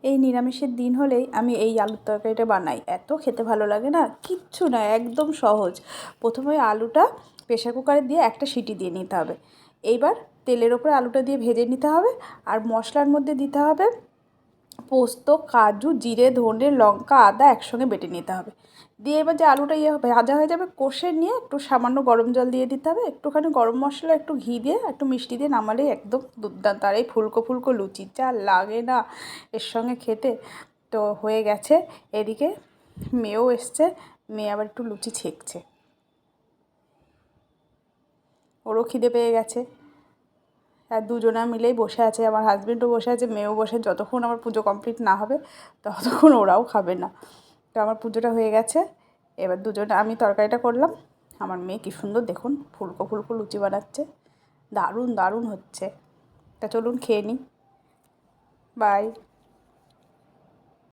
এই নিরামিষের দিন হলেই আমি এই আলুর তরকারিটা বানাই, এত খেতে ভালো লাগে না, কিচ্ছু না, একদম সহজ। প্রথমে আলুটা প্রেশার কুকারে দিয়ে একটা সিটি দিয়ে নিতে হবে। এইবার তেলের ওপরে আলুটা দিয়ে ভেজে নিতে হবে। আর মশলার মধ্যে দিতে হবে পোস্ত, কাজু, জিরে, ধনে, লঙ্কা, আদা একসঙ্গে বেটে নিতে হবে। দিয়ে এবার যে আলুটা ভাজা হয়ে যাবে, কষে নিয়ে একটু সামান্য গরম জল দিয়ে দিতে হবে, একটুখানি গরম মশলা, একটু ঘি দিয়ে, একটু মিষ্টি দিয়ে নামালেই একদম দুর্দান্ত। আর এই ফুলকো ফুলকো লুচি যা লাগে না এর সঙ্গে খেতে। তো হয়ে গেছে। এদিকে মেয়েও এসছে, মেয়ে আবার একটু লুচি ছেঁকছে, ওরও খিদে পেয়ে গেছে। আর দুজনা মিলেই বসে আছে, আমার হাজবেন্ডও বসে আছে, মেয়েও বসে। যতক্ষণ আমার পুজো কমপ্লিট না হবে ততক্ষণ ওরাও খাবে না। তো আমার পুজোটা হয়ে গেছে, এবার দুজনে আমি তরকারিটা করলাম, আমার মেয়ে কী সুন্দর দেখুন ফুলকো ফুলকো লুচি বানাচ্ছে, দারুণ দারুণ হচ্ছে। তা চলুন খেয়ে নিই। বাই।